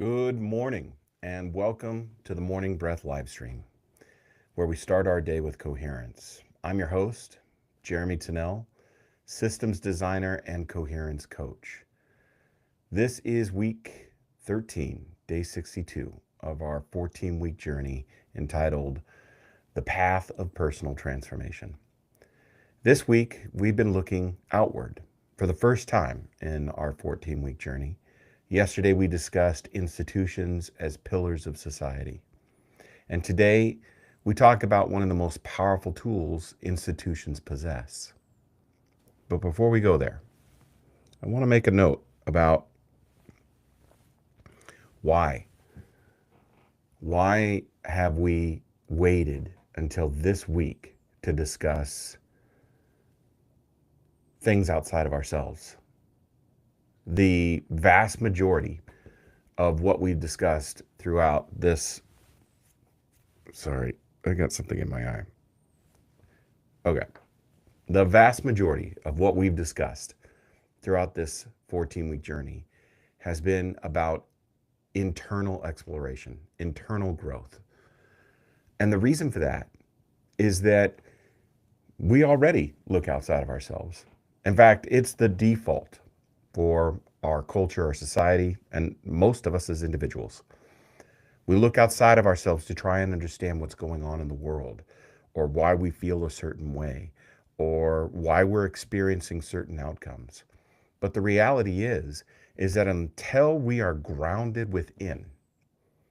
Good morning and welcome to the Morning Breath Livestream, where we start our day with coherence. I'm your host, Jeremy Tennell, systems designer and coherence coach. This is week 13, day 62 of our 14-week journey entitled The Path of Personal Transformation. This week, we've been looking outward for the first time in our 14-week journey. Yesterday, we discussed institutions as pillars of society. And today, we talk about one of the most powerful tools institutions possess. But before we go there, I want to make a note about why. Why have we waited until this week to discuss things outside of ourselves? The vast majority of what we've discussed throughout this, sorry, I got something in my eye. Okay. The vast majority of what we've discussed throughout this 14-week journey has been about internal exploration, internal growth. And the reason for that is that we already look outside of ourselves. In fact, it's the default for our culture, our society, and most of us as individuals. We look outside of ourselves to try and understand what's going on in the world, or why we feel a certain way, or why we're experiencing certain outcomes. But the reality is that until we are grounded within,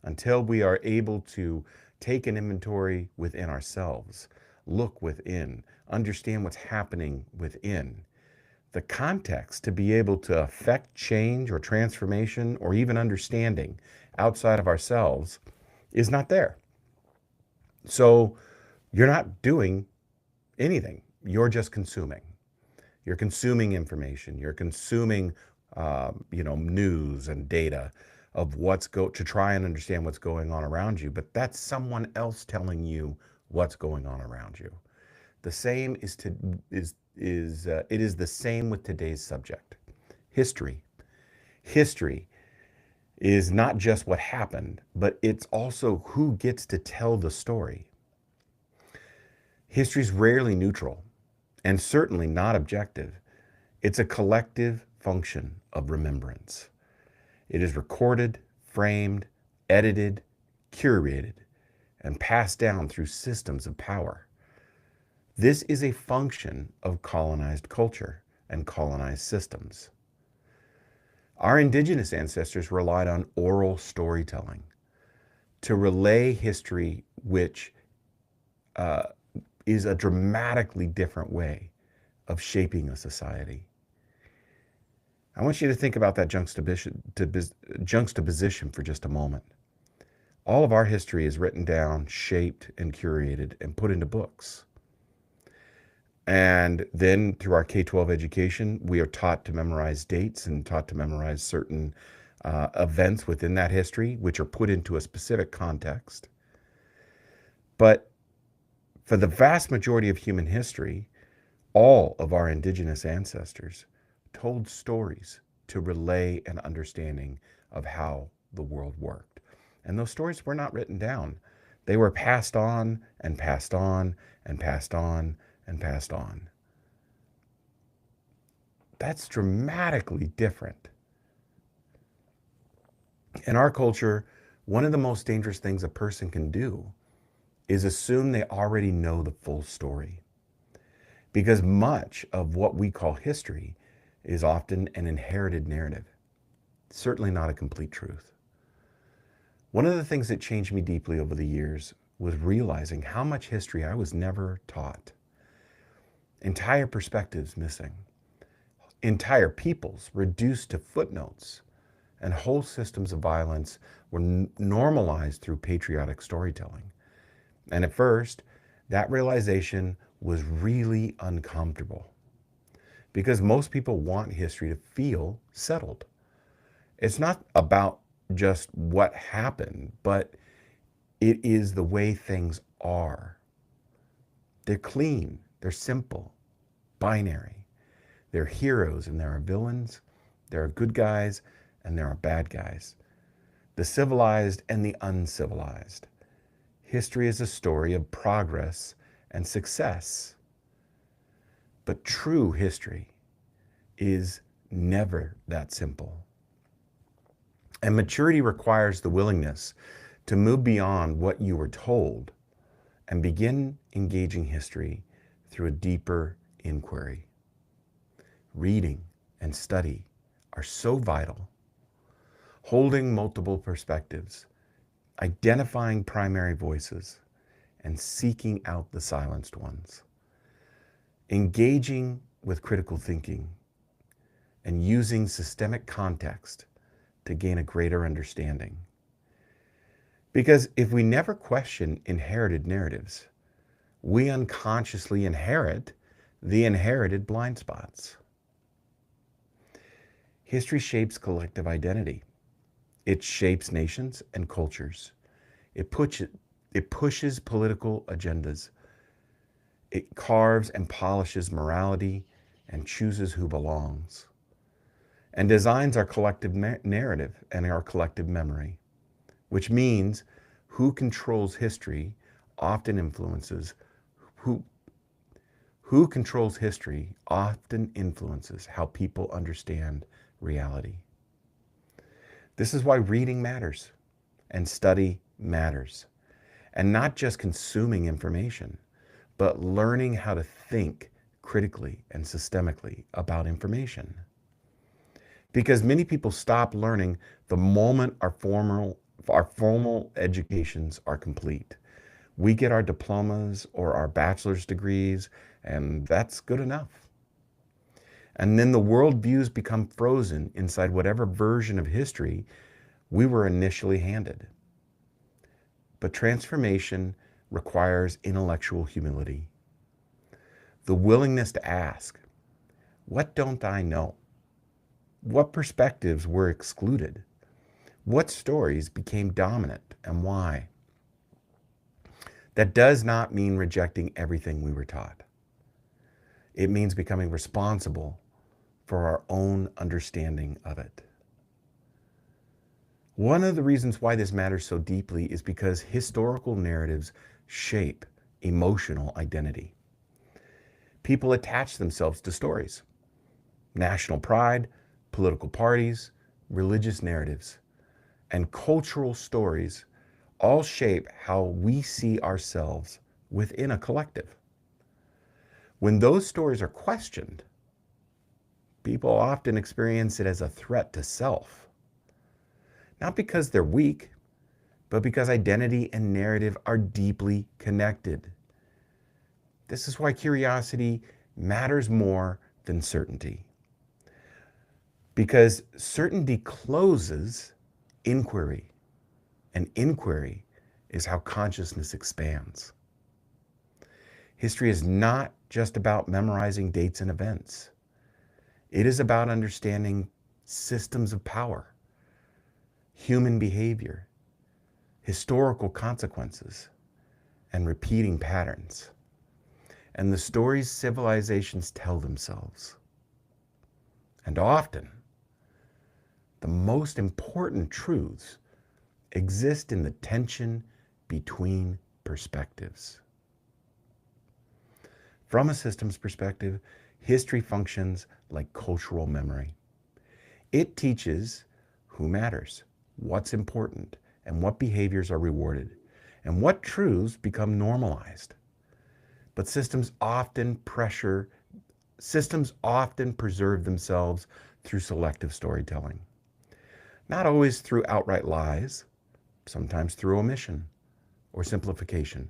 until we are able to take an inventory within ourselves, look within, understand what's happening within, the context to be able to affect change or transformation or even understanding outside of ourselves is not there. So you're not doing anything. You're just consuming. You're consuming information. You're consuming, news and data of to try and understand what's going on around you. But that's someone else telling you what's going on around you. The same it is the same with today's subject, history. History is not just what happened, but it's also who gets to tell the story. History is rarely neutral and certainly not objective. It's a collective function of remembrance. It is recorded, framed, edited, curated, and passed down through systems of power. This is a function of colonized culture and colonized systems. Our indigenous ancestors relied on oral storytelling to relay history, which is a dramatically different way of shaping a society. I want you to think about that juxtaposition for just a moment. All of our history is written down, shaped, and curated, and put into books. And then through our K-12 education, we are taught to memorize dates and taught to memorize certain events within that history, which are put into a specific context. But for the vast majority of human history, all of our indigenous ancestors told stories to relay an understanding of how the world worked. And those stories were not written down. They were passed on and passed on and passed on and passed on. That's dramatically different. In our culture, one of the most dangerous things a person can do is assume they already know the full story. Because much of what we call history is often an inherited narrative, certainly not a complete truth. One of the things that changed me deeply over the years was realizing how much history I was never taught. Entire perspectives missing, entire peoples reduced to footnotes, and whole systems of violence were normalized through patriotic storytelling. And at first, that realization was really uncomfortable because most people want history to feel settled. It's not about just what happened, but it is the way things are. They're clean, they're simple, binary. There are heroes and there are villains, there are good guys and there are bad guys. the civilized and the uncivilized. History is a story of progress and success. But true history is never that simple. And maturity requires the willingness to move beyond what you were told and begin engaging history through a deeper inquiry. Reading and study are so vital. Holding multiple perspectives, identifying primary voices, and seeking out the silenced ones. Engaging with critical thinking and using systemic context to gain a greater understanding. Because if we never question inherited narratives, we unconsciously inherit the inherited blind spots. History shapes collective identity. It shapes nations and cultures. It pushes political agendas. It carves and polishes morality and chooses who belongs, and designs our collective narrative and our collective memory, which means who controls history often influences who controls history often influences how people understand reality. This is why reading matters and study matters, and not just consuming information, but learning how to think critically and systemically about information. Because many people stop learning the moment our formal educations are complete. We get our diplomas or our bachelor's degrees, and that's good enough. And then the worldviews become frozen inside whatever version of history we were initially handed. But transformation requires intellectual humility, the willingness to ask, what don't I know? What perspectives were excluded? What stories became dominant and why? That does not mean rejecting everything we were taught. It means becoming responsible for our own understanding of it. One of the reasons why this matters so deeply is because historical narratives shape emotional identity. People attach themselves to stories, national pride, political parties, religious narratives, and cultural stories all shape how we see ourselves within a collective. When those stories are questioned, people often experience it as a threat to self. Not because they're weak, but because identity and narrative are deeply connected. This is why curiosity matters more than certainty. Because certainty closes inquiry, and inquiry is how consciousness expands. History is not just about memorizing dates and events. It is about understanding systems of power, human behavior, historical consequences, and repeating patterns, and the stories civilizations tell themselves. And often, the most important truths exist in the tension between perspectives. From a systems perspective, history functions like cultural memory. It teaches who matters, what's important, and what behaviors are rewarded, and what truths become normalized. But systems often preserve themselves through selective storytelling. Not always through outright lies, sometimes through omission or simplification,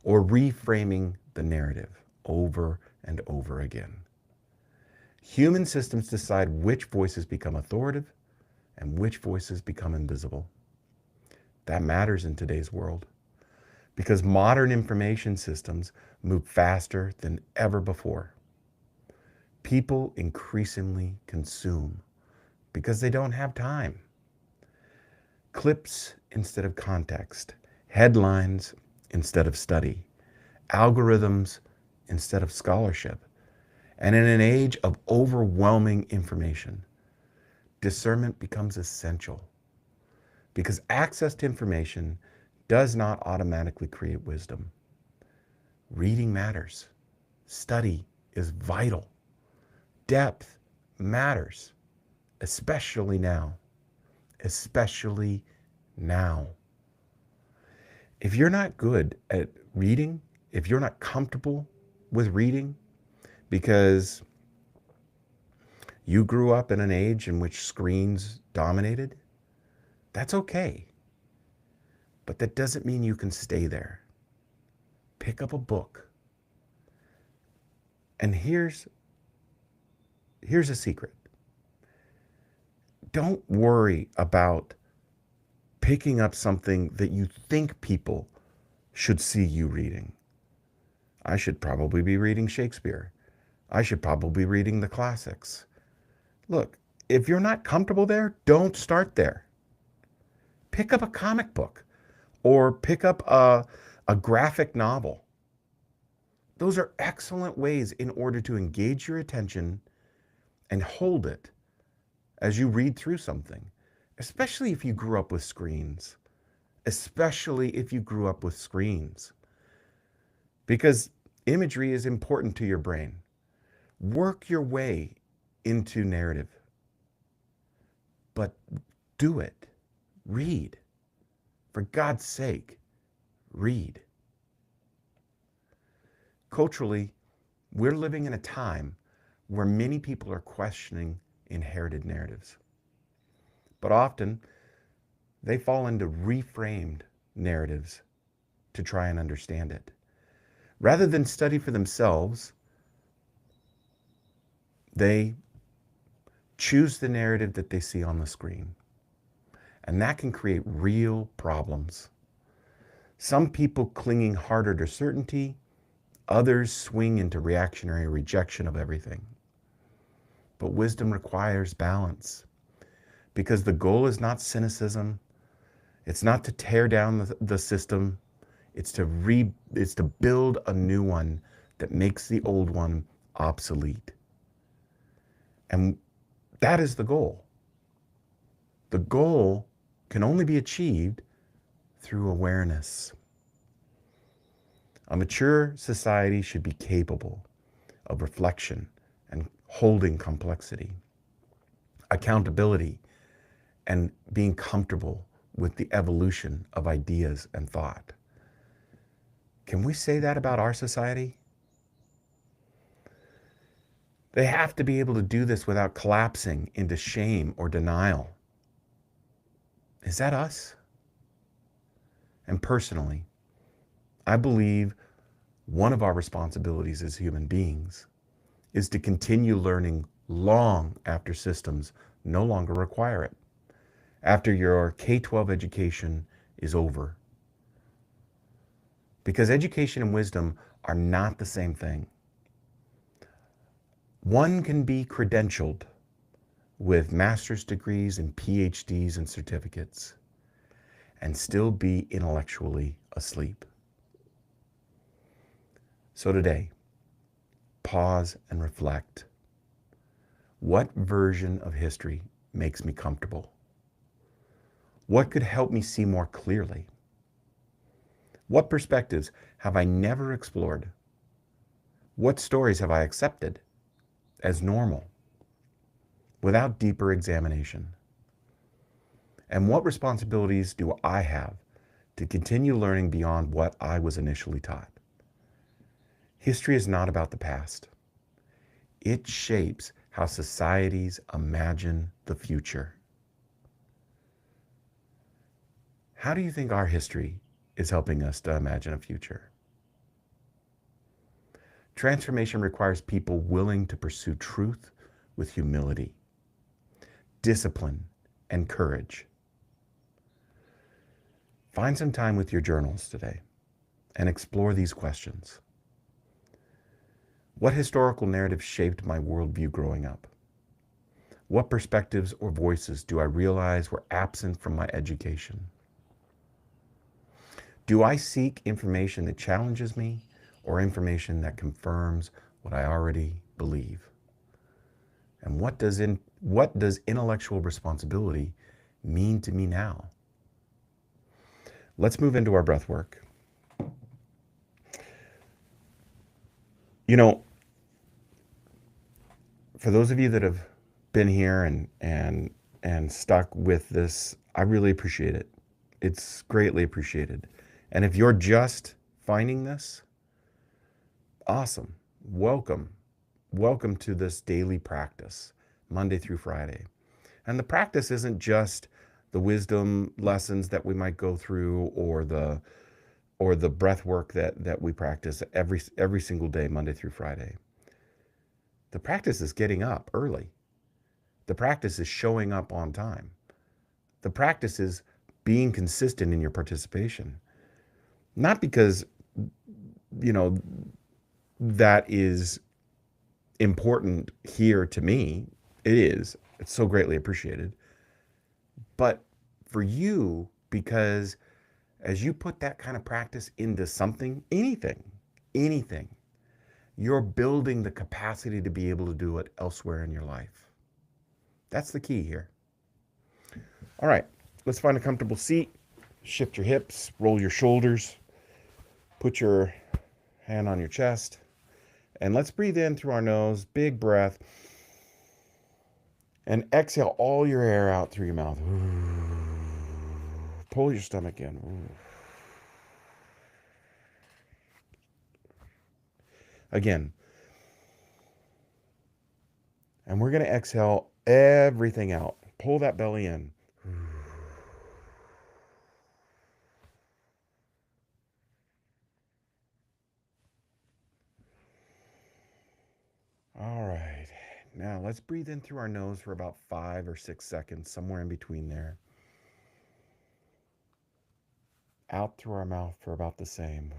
or reframing the narrative over and over again. Human systems decide which voices become authoritative and which voices become invisible. That matters in today's world because modern information systems move faster than ever before. People increasingly consume because they don't have time. Clips instead of context, headlines instead of study, algorithms instead of scholarship. And in an age of overwhelming information, discernment becomes essential. because access to information does not automatically create wisdom. Reading matters. Study is vital. Depth matters, especially now. Especially now. If you're not good at reading, if you're not comfortable with reading because you grew up in an age in which screens dominated, that's okay. But that doesn't mean you can stay there. Pick up a book. And here's a secret. Don't worry about picking up something that you think people should see you reading. I should probably be reading Shakespeare. I should probably be reading the classics. Look, if you're not comfortable there, don't start there. Pick up a comic book or pick up a graphic novel. Those are excellent ways in order to engage your attention and hold it as you read through something, especially if you grew up with screens. Especially if you grew up with screens. Because imagery is important to your brain. Work your way into narrative. But do it. Read. For God's sake, read. Culturally, we're living in a time where many people are questioning inherited narratives. But often, they fall into reframed narratives to try and understand it. Rather than study for themselves, they choose the narrative that they see on the screen. And that can create real problems. Some people clinging harder to certainty, others swing into reactionary rejection of everything. But wisdom requires balance, because the goal is not cynicism. It's not to tear down the system. It's to build a new one that makes the old one obsolete. And that is the goal. The goal can only be achieved through awareness. A mature society should be capable of reflection and holding complexity, accountability, and being comfortable with the evolution of ideas and thought. Can we say that about our society? They have to be able to do this without collapsing into shame or denial. Is that us? And personally, I believe one of our responsibilities as human beings is to continue learning long after systems no longer require it, after your K-12 education is over. Because education and wisdom are not the same thing. One can be credentialed with master's degrees and PhDs and certificates and still be intellectually asleep. So today, pause and reflect. What version of history makes me comfortable? What could help me see more clearly? What perspectives have I never explored? What stories have I accepted as normal without deeper examination? And what responsibilities do I have to continue learning beyond what I was initially taught? History is not about the past. It shapes how societies imagine the future. How do you think our history is helping us to imagine a future? Transformation requires people willing to pursue truth with humility, discipline, and courage. Find some time with your journals today and explore these questions. What historical narrative shaped my worldview growing up? What perspectives or voices do I realize were absent from my education? Do I seek information that challenges me or information that confirms what I already believe? And what does intellectual responsibility mean to me now? Let's move into our breath work. You know, for those of you that have been here and stuck with this, I really appreciate it. It's greatly appreciated. And if you're just finding this, awesome. Welcome. Welcome to this daily practice, Monday through Friday. And the practice isn't just the wisdom lessons that we might go through or the breath work that we practice every single day, Monday through Friday. The practice is getting up early. The practice is showing up on time. The practice is being consistent in your participation. Not because, you know, that is important here to me. It is. It's so greatly appreciated. But for you, because as you put that kind of practice into something, anything, you're building the capacity to be able to do it elsewhere in your life. That's the key here. All right, let's find a comfortable seat. Shift your hips, roll your shoulders, put your hand on your chest, and let's breathe in through our nose, big breath, and exhale all your air out through your mouth. Pull your stomach in. Again. And we're going to exhale everything out. Pull that belly in. All right. Now let's breathe in through our nose for about 5 or 6 seconds, somewhere in between there. Out through our mouth for about the same.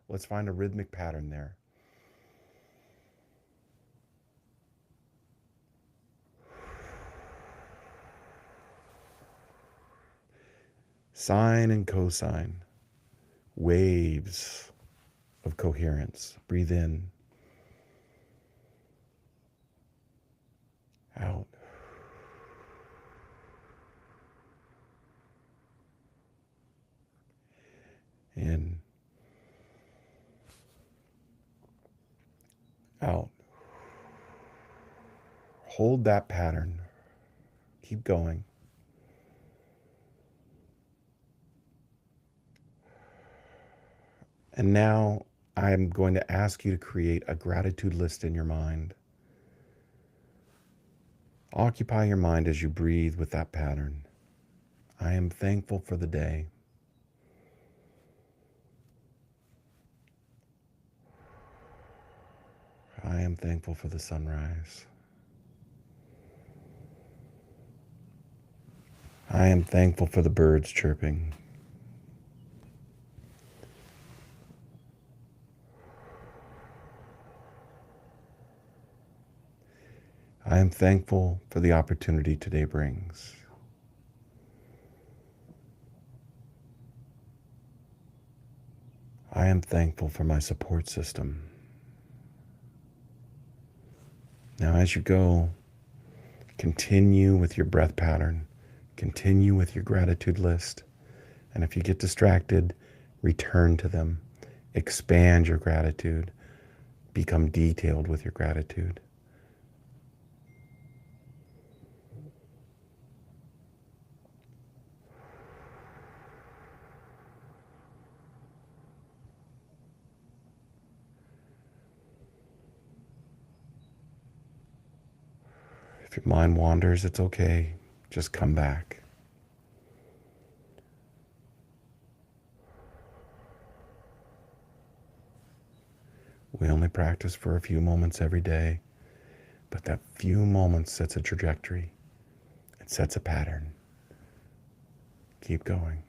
Let's find a rhythmic pattern there. Sine and cosine. Waves of coherence. Breathe in. Out. In. Out. Hold that pattern. Keep going. And now I'm going to ask you to create a gratitude list in your mind. Occupy your mind as you breathe with that pattern. I am thankful for the day. I am thankful for the sunrise. I am thankful for the birds chirping. I am thankful for the opportunity today brings. I am thankful for my support system. Now, as you go, continue with your breath pattern. Continue with your gratitude list. And if you get distracted, return to them. Expand your gratitude. Become detailed with your gratitude. If your mind wanders, it's okay. Just come back. We only practice for a few moments every day, but that few moments sets a trajectory. It sets a pattern. Keep going.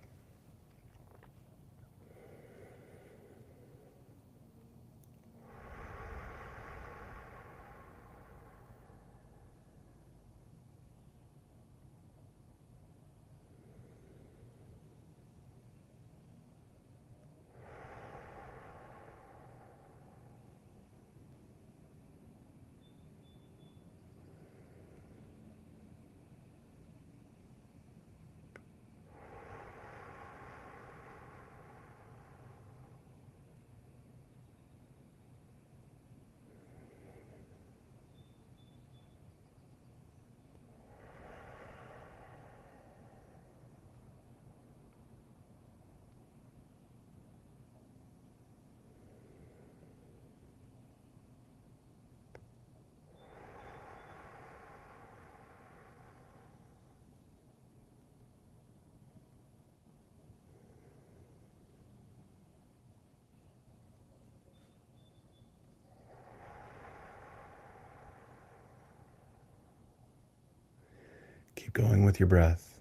Keep going with your breath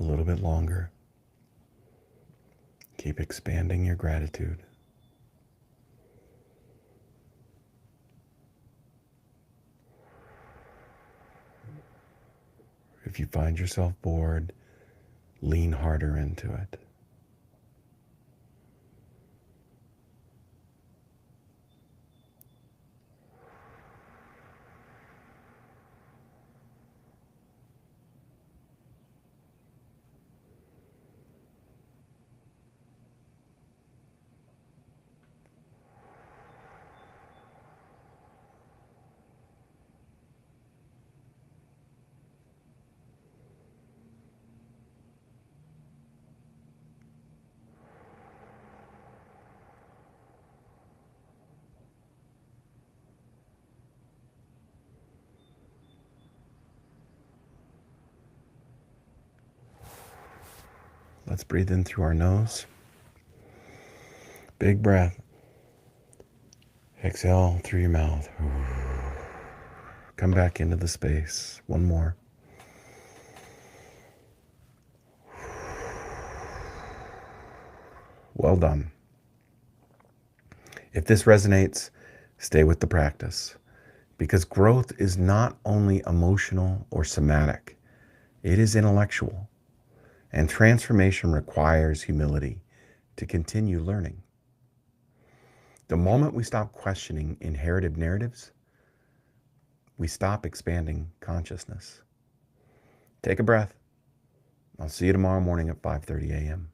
a little bit longer. Keep expanding your gratitude. If you find yourself bored, lean harder into it. Let's breathe in through our nose. Big breath. Exhale through your mouth. Come back into the space. One more. Well done. If this resonates, stay with the practice, because growth is not only emotional or somatic, it is intellectual, and transformation requires humility to continue learning. The moment we stop questioning inherited narratives, we stop expanding consciousness. Take a breath. I'll see you tomorrow morning at 5:30 a.m.